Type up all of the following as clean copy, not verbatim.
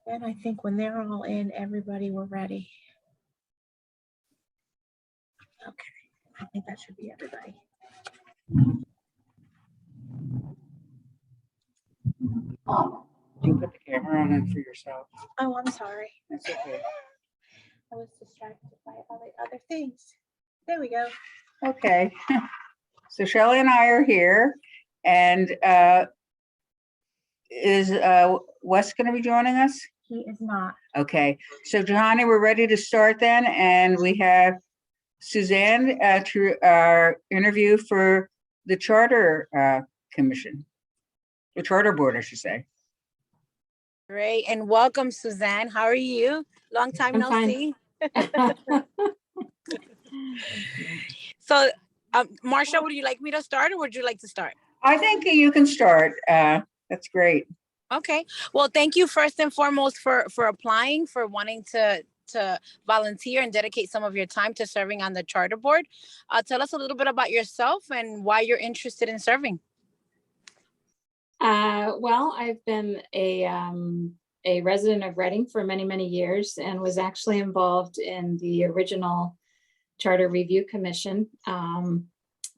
And I think when they're all in, everybody, we're ready. Okay, I think that should be everybody. You put the camera on it for yourself. Oh, I'm sorry. That's okay. I was distracted by all the other things. There we go. Okay. So Shelley and I are here, and is Wes going to be joining us? He is not. Okay. So Johanny, we're ready to start then, and we have Suzanne to our interview for the Charter Commission, the Charter Board, I should say. Great, and welcome, Suzanne. How are you? Long time no see. So, Marsha, would you like me to start, or would you like to start? I think you can start. That's great. Okay. Well, thank you first and foremost for applying, for wanting to volunteer and dedicate some of your time to serving on the Charter Board. Tell us a little bit about yourself and why you're interested in serving. Well, I've been a resident of Reading for many, many years and was actually involved in the original Charter Review Commission.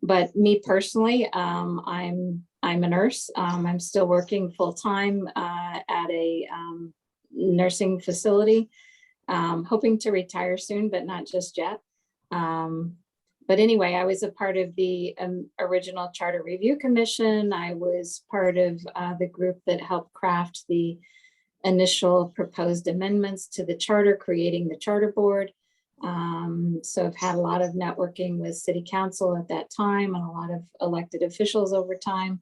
But me personally, I'm a nurse. I'm still working full-time at a nursing facility, hoping to retire soon, but not just yet. But anyway, I was a part of the original Charter Review Commission. I was part of the group that helped craft the initial proposed amendments to the charter, creating the Charter Board. So I've had a lot of networking with City Council at that time and a lot of elected officials over time.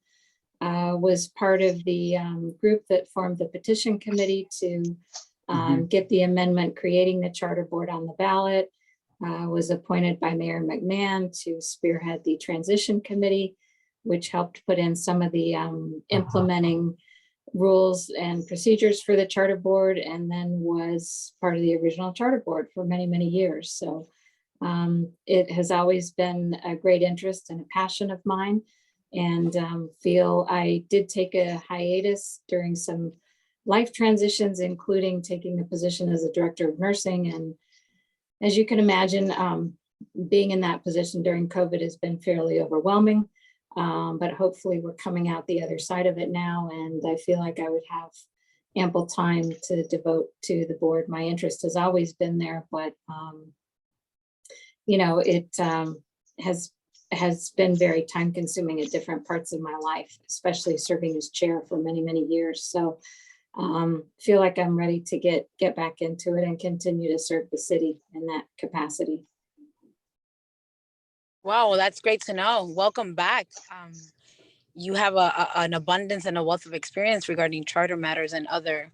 Was part of the group that formed the petition committee to get the amendment creating the Charter Board on the ballot. Was appointed by Mayor McMahon to spearhead the transition committee, which helped put in some of the implementing rules and procedures for the Charter Board, and then was part of the original Charter Board for many, many years. So it has always been a great interest and a passion of mine, and feel I did take a hiatus during some life transitions, including taking a position as a director of nursing. And as you can imagine, being in that position during COVID has been fairly overwhelming, but hopefully we're coming out the other side of it now, and I feel like I would have ample time to devote to the board. My interest has always been there, but you know, it has been very time consuming at different parts of my life, especially serving as chair for many, many years. So feel like I'm ready to get back into it and continue to serve the city in that capacity. Wow, well, that's great to know. Welcome back. You have an abundance and a wealth of experience regarding charter matters and other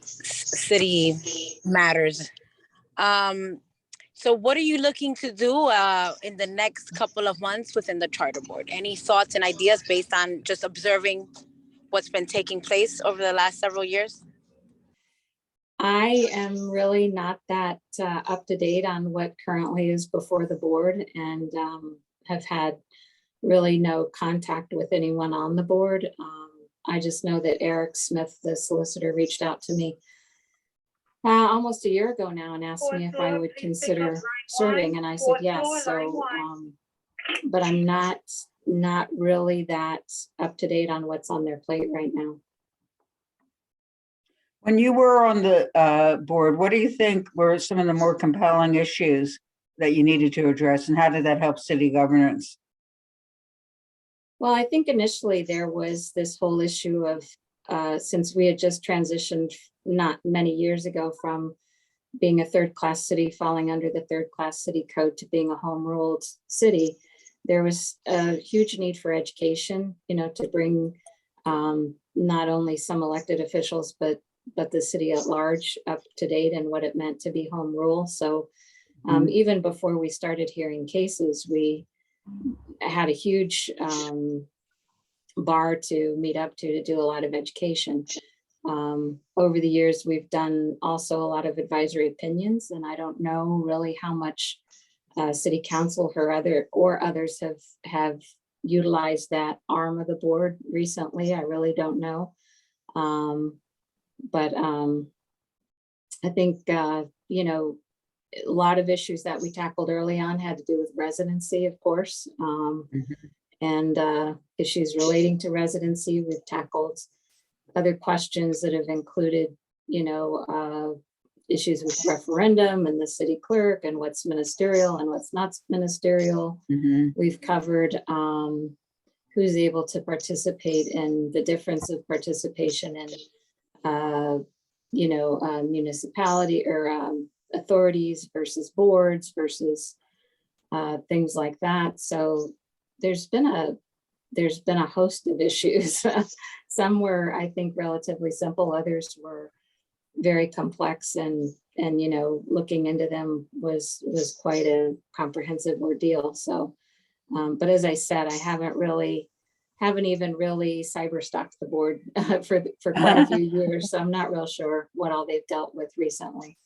city matters. So what are you looking to do in the next couple of months within the Charter Board? Any thoughts and ideas based on just observing what's been taking place over the last several years? I am really not that up to date on what currently is before the board, and have had really no contact with anyone on the board. I just know that Eric Smith, the solicitor, reached out to me almost a year ago now and asked me if I would consider serving, and I said yes. So, but I'm not really that up to date on what's on their plate right now. When you were on the board, what do you think were some of the more compelling issues that you needed to address, and how did that help city governance? Well, I think initially there was this whole issue of, since we had just transitioned not many years ago from being a third-class city, falling under the third-class city code, to being a home-ruled city, there was a huge need for education, you know, to bring not only some elected officials, but the city at large up to date and what it meant to be home rule. So even before we started hearing cases, we had a huge bar to meet up to do a lot of education. Over the years, we've done also a lot of advisory opinions, and I don't know really how much city council or others have utilized that arm of the board recently. I really don't know. But I think, you know, a lot of issues that we tackled early on had to do with residency, of course, and issues relating to residency. We've tackled other questions that have included, you know, issues with referendum and the city clerk and what's ministerial and what's not ministerial. We've covered who's able to participate and the difference of participation in, you know, municipality or authorities versus boards versus things like that. So there's been a host of issues. Some were, I think, relatively simple. Others were very complex, and you know, looking into them was quite a comprehensive ordeal. So, but as I said, I haven't even really cyber stalked the board for quite a few years. So I'm not real sure what all they've dealt with recently.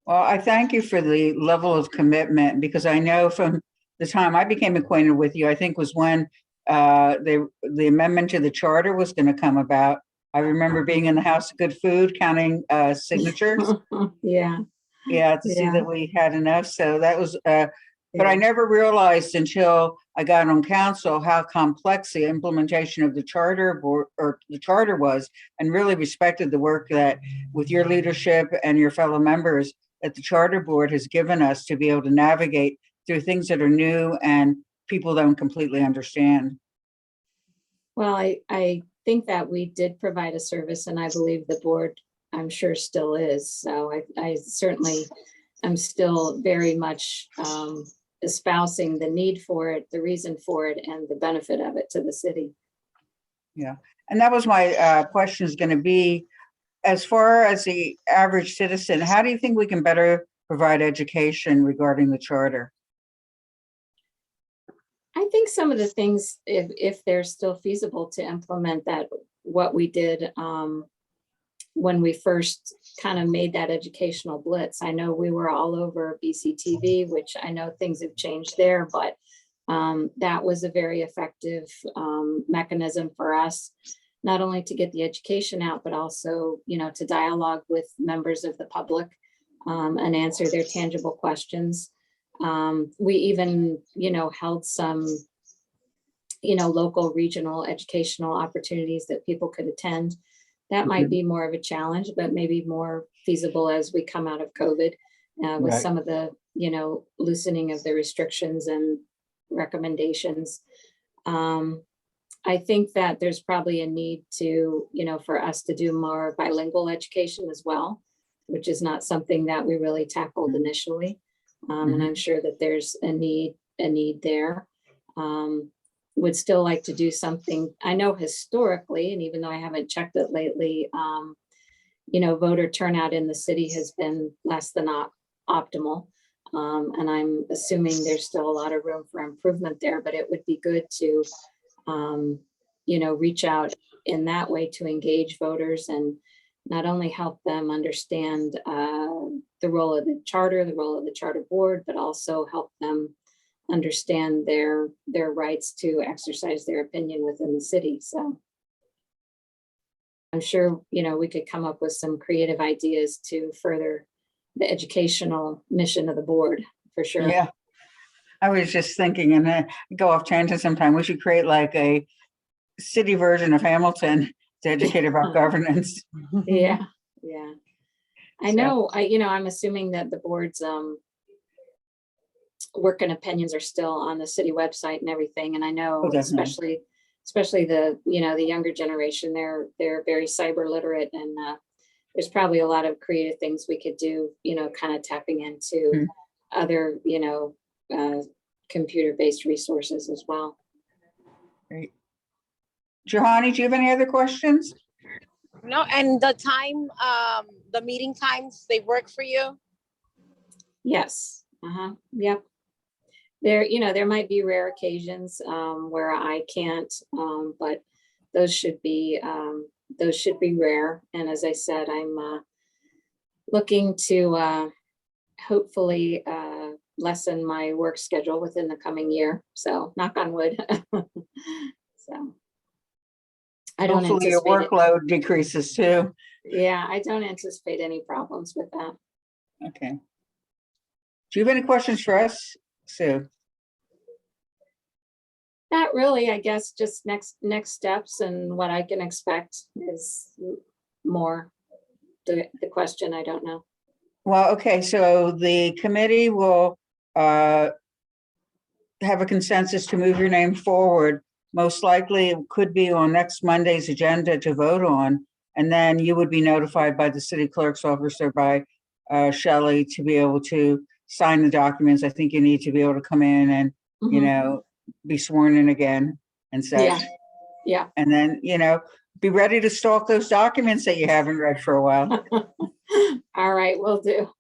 Well, I thank you for the level of commitment, because I know from the time I became acquainted with you, I think was when the amendment to the charter was going to come about. I remember being in the House of Good Food counting signatures. Yeah. Yeah, to see Yeah. that we had enough. So that was, but I never realized until I got on council how complex the implementation of the charter board or the charter was, and really respected the work that with your leadership and your fellow members that the charter board has given us to be able to navigate through things that are new and people don't completely understand. Well, I think that we did provide a service, and I believe the board, I'm sure, still is. So I certainly am still very much espousing the need for it, the reason for it, and the benefit of it to the city. Yeah, and that was my question is going to be, as far as the average citizen, how do you think we can better provide education regarding the charter? I think some of the things, if they're still feasible to implement, that what we did when we first kind of made that educational blitz. I know we were all over BCTV, which I know things have changed there, but that was a very effective mechanism for us, not only to get the education out, but also, you know, to dialogue with members of the public and answer their tangible questions. We even, you know, held some, you know, local regional educational opportunities that people could attend. That might be more of a challenge, but maybe more feasible as we come out of COVID with some of the, you know, loosening of the restrictions and recommendations. I think that there's probably a need to, you know, for us to do more bilingual education as well, which is not something that we really tackled initially. And I'm sure that there's a need there. Would still like to do something. I know historically, and even though I haven't checked it lately, you know, voter turnout in the city has been less than optimal. And I'm assuming there's still a lot of room for improvement there, but it would be good to, you know, reach out in that way to engage voters and not only help them understand the role of the charter, the role of the charter board, but also help them understand their rights to exercise their opinion within the city. So I'm sure, you know, we could come up with some creative ideas to further the educational mission of the board, for sure. Yeah, I was just thinking, and then go off tangent sometime, we should create like a city version of Hamilton to educate about governance. Yeah, yeah. I know, you know, I'm assuming that the board's work and opinions are still on the city website and everything. And I know, especially the, you know, the younger generation, they're very cyber literate, and there's probably a lot of creative things we could do, you know, kind of tapping into other, you know, computer-based resources as well. Great. Johanny, do you have any other questions? No, and the time, the meeting times, they work for you? Yes. Yep. There, you know, there might be rare occasions where I can't, but those should be rare. And as I said, I'm looking to hopefully lessen my work schedule within the coming year. So knock on wood. So I don't Hopefully your anticipate it. workload decreases too. Yeah, I don't anticipate any problems with that. Okay. Do you have any questions for us, Sue? Not really, I guess, just next steps and what I can expect is more the question, I don't know. Well, okay, so the committee will have a consensus to move your name forward. Most likely it could be on next Monday's agenda to vote on. And then you would be notified by the city clerk's office or by Shelley to be able to sign the documents. I think you need to be able to come in and, you Mhm. know, be sworn in again and such. Yeah, yeah. And then, you know, be ready to stalk those documents that you haven't read for a while. All right, will do.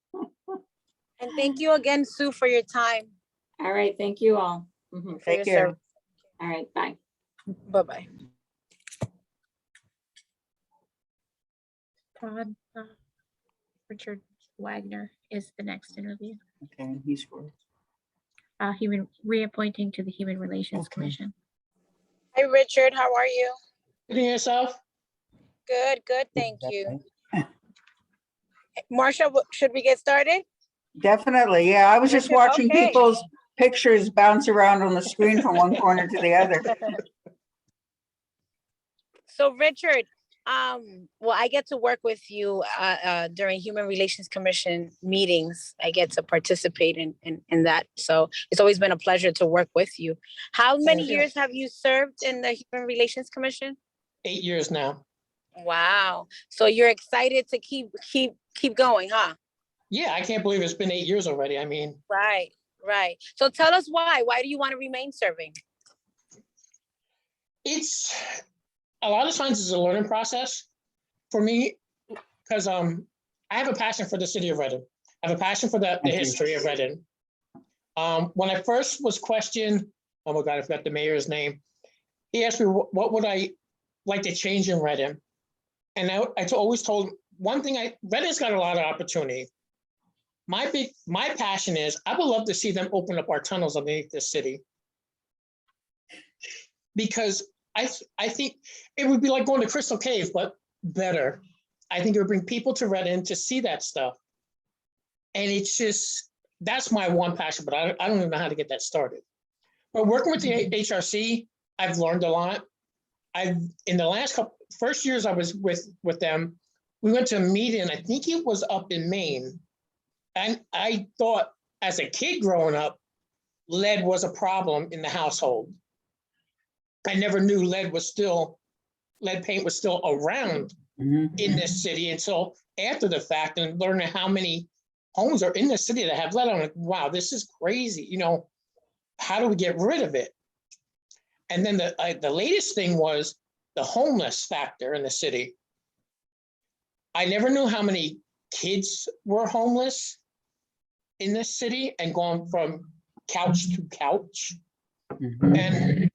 And thank you again, Sue, for your time. All right, thank you all. Mhm. For your Take care. service. All right, bye. Bye-bye. Todd, Richard Wagner is the next interview. Okay, he's for. Human reappointing to the Human Relations Okay. Commission. Hi, Richard. How are you? Good yourself? Good, good. Thank you. Marcia, should we get started? Definitely, yeah. I was just Richard, watching okay. people's pictures bounce around on the screen from one corner to the other. So Richard, well, I get to work with you during Human Relations Commission meetings. I get to participate in that. So it's always been a pleasure to work with you. How many Thank you. years have you served in the Human Relations Commission? 8 years now. Wow. So you're excited to keep going, huh? Yeah, I can't believe it's been 8 years already. I mean, Right, right. So tell us why. Why do you want to remain serving? it's a lot of times it's a learning process for me because I have a passion for the city of Reading. I have a passion for the Thank you. history of Reading. When I first was questioned, oh my God, I forgot the mayor's name. He asked me what would I like to change in Reading, and I always told him one thing. Reading's got a lot of opportunity. My passion is I would love to see them open up our tunnels underneath this city, because I think it would be like going to Crystal Cave, but better. I think it would bring people to Reading to see that stuff. And it's just, that's my one passion, but I don't even know how to get that started. But working with the HRC, I've learned a lot. In the last first years I was with them, we went to a meeting, I think it was up in Maine. And I thought as a kid growing up, lead was a problem in the household. I never knew lead paint was still around Mhm. in this city until after the fact, and learning how many homes are in the city that have lead. I'm like, wow, this is crazy. You know, how do we get rid of it? And then the latest thing was the homeless factor in the city. I never knew how many kids were homeless in this city and going from couch to couch. Mhm. And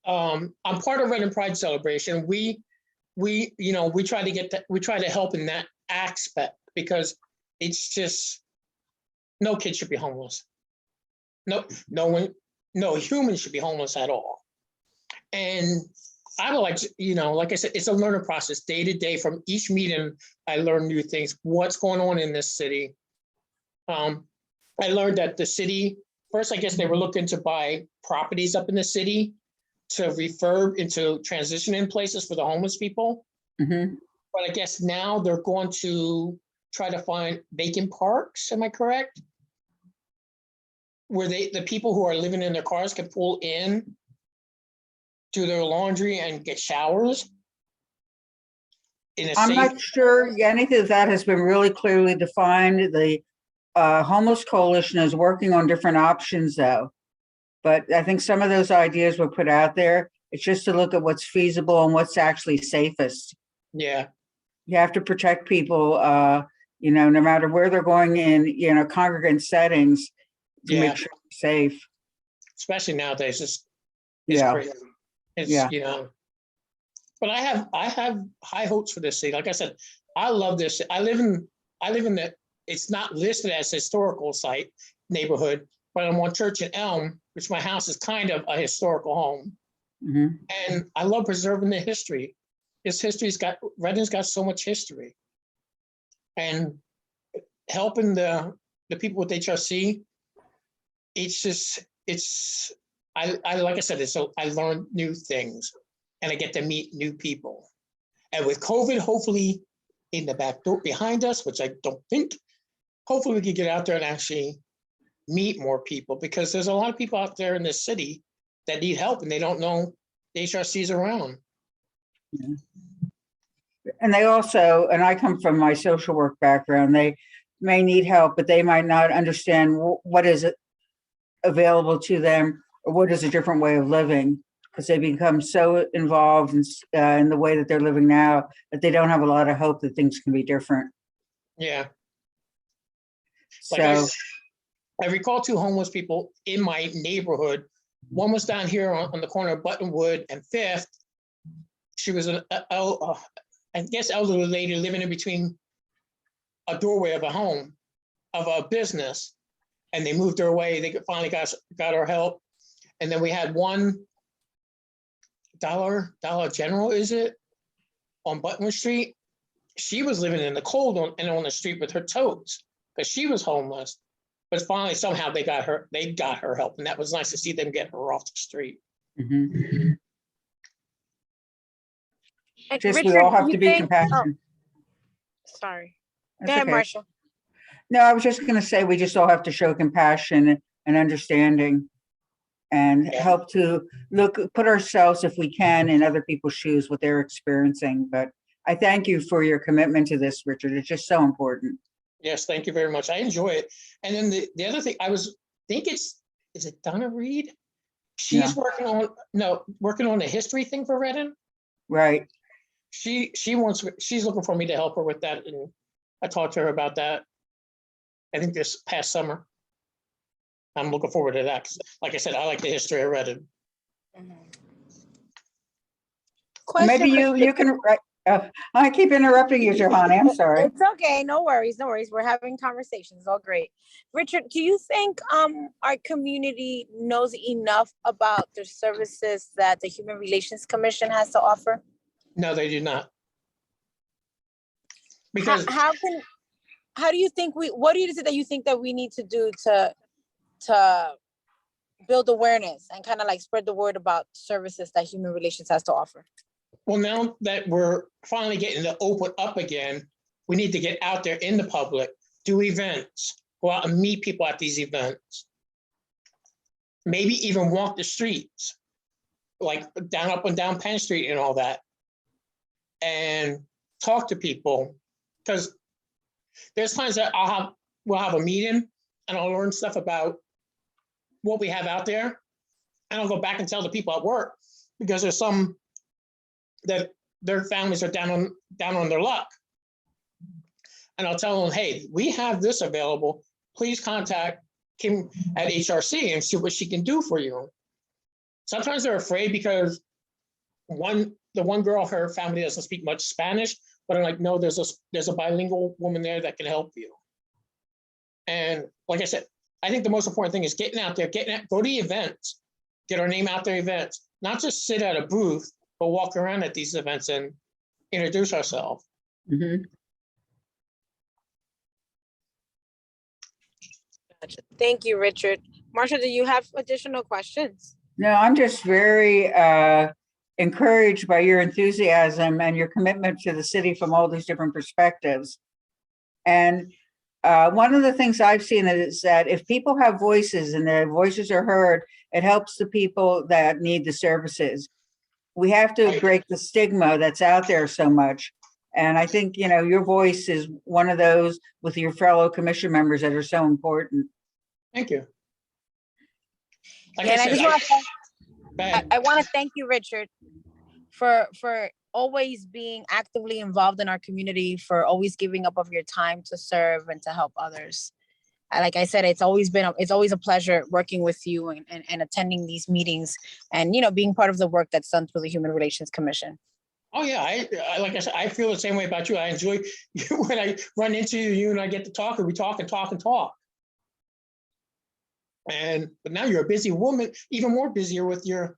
I'm part of Reading Pride Celebration. We try to help in that aspect, because it's just, no kid should be homeless. No human should be homeless at all. And I would like to, like I said, it's a learning process day to day. From each meeting, I learn new things. What's going on in this city? I learned that the city, first, I guess they were looking to buy properties up in the city to refurb into transitioning places for the homeless people. Mhm. But I guess now they're going to try to find vacant parks. Am I correct? Where the people who are living in their cars can pull in, do their laundry and get showers in a I'm safe. not sure anything of that has been really clearly defined. The Homeless Coalition is working on different options though. But I think some of those ideas were put out there. It's just to look at what's feasible and what's actually safest. Yeah, You have to protect people, no matter where they're going in, congregate settings to yeah. make sure they're safe. Especially nowadays, it's Yeah. crazy. It's Yeah. But I have high hopes for this city. Like I said, I love this. I live in the, it's not listed as historical site neighborhood, but I'm on Church and Elm, which my house is kind of a historical home. Mhm. And I love preserving the history. Reading's got so much history. And helping the people with HRC, like I said, I learn new things and I get to meet new people. And with COVID, hopefully in the back door behind us, which I don't think, hopefully we can get out there and actually meet more people, because there's a lot of people out there in this city that need help and they don't know the HRC's around. And they also, and I come from my social work background, they may need help, but they might not understand what is available to them or what is a different way of living, because they become so involved in the way that they're living now that they don't have a lot of hope that things can be different. Yeah. So, Like I recall 2 homeless people in my neighborhood. One was down here on the corner of Buttonwood and Fifth. She was I guess elderly lady living in between a doorway of a home, of a business, and they moved her away. They finally got her help. And then we had one Dollar General, is it, on Buttonwood Street. She was living in the cold on the street with her totes because she was homeless. But finally, somehow they got her help, and that was nice to see them get her off the street. mhm. And Just we Richard, all do have you to be think- compassionate. Sorry. That's Go ahead, okay. Marshall. No, I was just going to say we just all have to show compassion and understanding and Yeah. help to put ourselves, if we can, in other people's shoes, what they're experiencing. But I thank you for your commitment to this, Richard. It's just so important. Yes, thank you very much. I enjoy it. And then the other thing, is it Donna Reed? She's working on the history thing for Reading. Right. She's looking for me to help her with that, and I talked to her about that. I think this past summer. I'm looking forward to that because, like I said, I like the history of Reading. Maybe you can. I keep interrupting you, Johanna. I'm sorry. It's okay. No worries. No worries. We're having conversations. All great. Richard, do you think our community knows enough about the services that the Human Relations Commission has to offer? No, they do not. Because how do you think what is it that you think that we need to do to build awareness and kind of like spread the word about services that Human Relations has to offer? well, now that we're finally getting to open up again, we need to get out there in the public, do events, go out and meet people at these events. Maybe even walk the streets, like up and down Penn Street and all that, and talk to people. Because there's times that we'll have a meeting and I'll learn stuff about what we have out there, and I'll go back and tell the people at work, because there's some that their families are down on their luck. And I'll tell them, hey, we have this available. Please contact Kim at HRC and see what she can do for you. Sometimes they're afraid because the one girl, her family doesn't speak much Spanish, but I'm like, no, there's a bilingual woman there that can help you. And like I said, I think the most important thing is getting out there, go to events, get our name out there, events, not just sit at a booth, but walk around at these events and introduce ourselves. Mhm. Gotcha. Thank you, Richard. Marsha, do you have additional questions? No, I'm just very encouraged by your enthusiasm and your commitment to the city from all these different perspectives. And one of the things I've seen is that if people have voices and their voices are heard, it helps the people that need the services. We have to break the stigma that's out there so much. And I think, your voice is one of those with your fellow commission members that are so important. Thank you. Like And I I said, just I want to thank you, Richard, for always being actively involved in our community, for always giving up of your time to serve and to help others. Like I said, it's always a pleasure working with you and attending these meetings and, being part of the work that's done through the Human Relations Commission. oh yeah, I like I said, I feel the same way about you. I enjoy when I run into you and I get to talk, and we talk and talk and talk. But now you're a busy woman, even more busier with your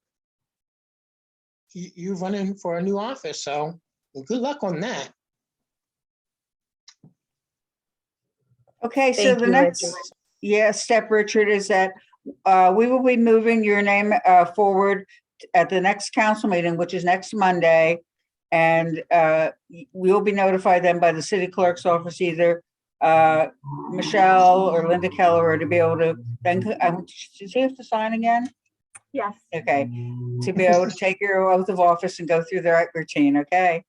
you running for a new office, so good luck on that. Okay, so Thank the you, next, Richard. step, Richard, is that we will be moving your name forward at the next council meeting, which is next Monday. And we'll be notified then by the city clerk's office, either Michelle or Linda Keller, to be able to then, does he have to sign again? Yes. Okay, to be able to take your oath of office and go through the right routine, okay?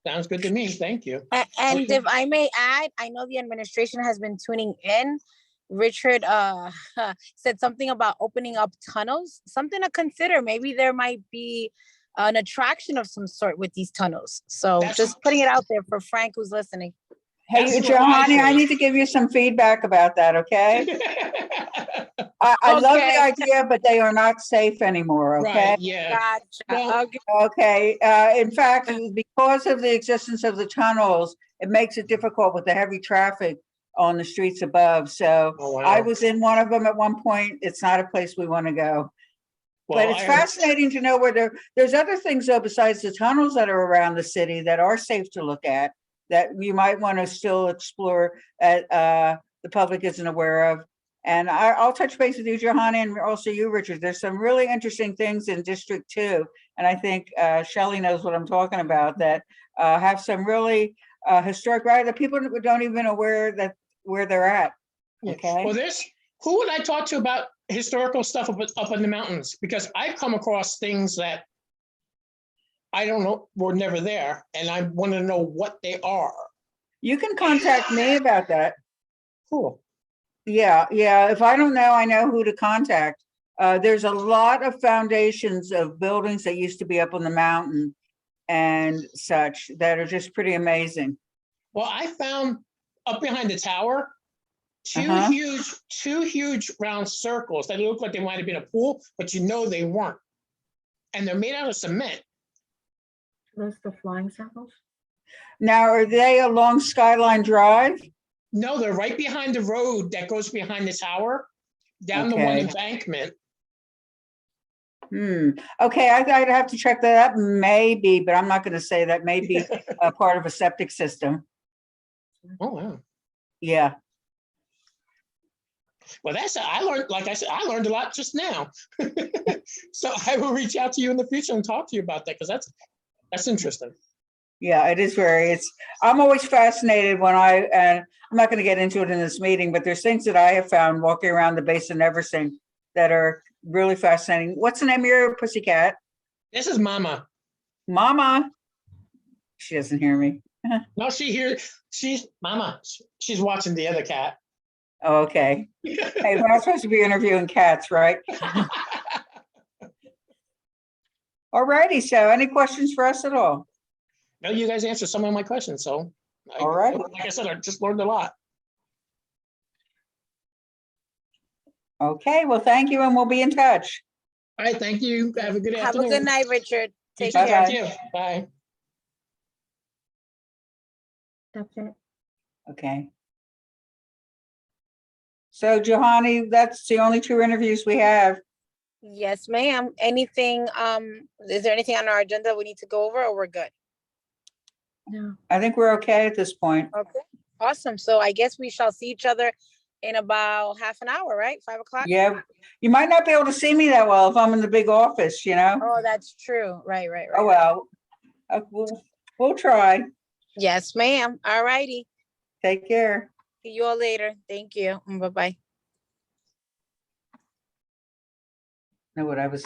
Sounds good to me. Thank you. And Okay. if I may add, I know the administration has been tuning in. Richard said something about opening up tunnels, something to consider. Maybe there might be an attraction of some sort with these tunnels. So That's- just putting it out there for Frank who's listening. Hey, That's what I Johanny, I think. need to give you some feedback about that, okay? I love the Okay. idea, but they are not safe anymore, okay? Right, yeah. Gotcha. Well- Okay. Okay, in fact, because of the existence of the tunnels, it makes it difficult with the heavy traffic on the streets above. So Oh, wow. I was in one of them at one point. It's not a place we want to go. But Well, it's fascinating to know where there's other things though besides the tunnels that are around the city that are safe to look at, that you might want to still explore that the public isn't aware of. And I'll touch base with you, Johanna, and also you, Richard. There's some really interesting things in District 2. And I think Shelley knows what I'm talking about, that have some really historic, right, that people don't even aware that where they're at. Yeah. Okay. Well, who would I talk to about historical stuff up in the mountains? Because I've come across things that I don't know, were never there, and I want to know what they are. You can contact me about that. Cool. Yeah. If I don't know, I know who to contact. There's a lot of foundations of buildings that used to be up on the mountain and such that are just pretty amazing. Well, I found up behind the tower, two huge round circles that look like they might have been a pool, but they weren't. And they're made out of cement. Those the flying circles? Now, are they along Skyline Drive? No, they're right behind the road that goes behind the tower, down the one Okay. embankment. Okay, I'd have to check that out, maybe, but I'm not going to say that. Maybe a part of a septic system. Oh, wow. Yeah. Well, I learned, like I said, I learned a lot just now. So I will reach out to you in the future and talk to you about that, because that's interesting. Yeah, it is I'm always fascinated when and I'm not going to get into it in this meeting, but there's things that I have found walking around the base of Neversink that are really fascinating. What's the name of your pussycat? This is Mama. Mama. She doesn't hear me. No, she's Mama. She's watching the other cat. Oh, okay. Hey, we're not supposed to be interviewing cats, right? All righty. So any questions for us at all? No, you guys answered some of my questions, so. All right. Like I said, I just learned a lot. Okay, well, thank you, and we'll be in touch. All right, thank you. Have a good Have afternoon. a good night, Richard. You Take too. care. Thank you. Bye. That's it. Okay. So, Johanny, that's the only 2 interviews we have. Yes, ma'am. Anything, is there anything on our agenda we need to go over, or we're good? No. I think we're okay at this point. Okay, awesome. So I guess we shall see each other in about half an hour, right? 5 o'clock? Yeah, you might not be able to see me that well if I'm in the big office, Oh, that's true. Right. Oh, well, we'll try. Yes, ma'am. All righty. Take care. See you all later. Thank you. Bye-bye. Know what I was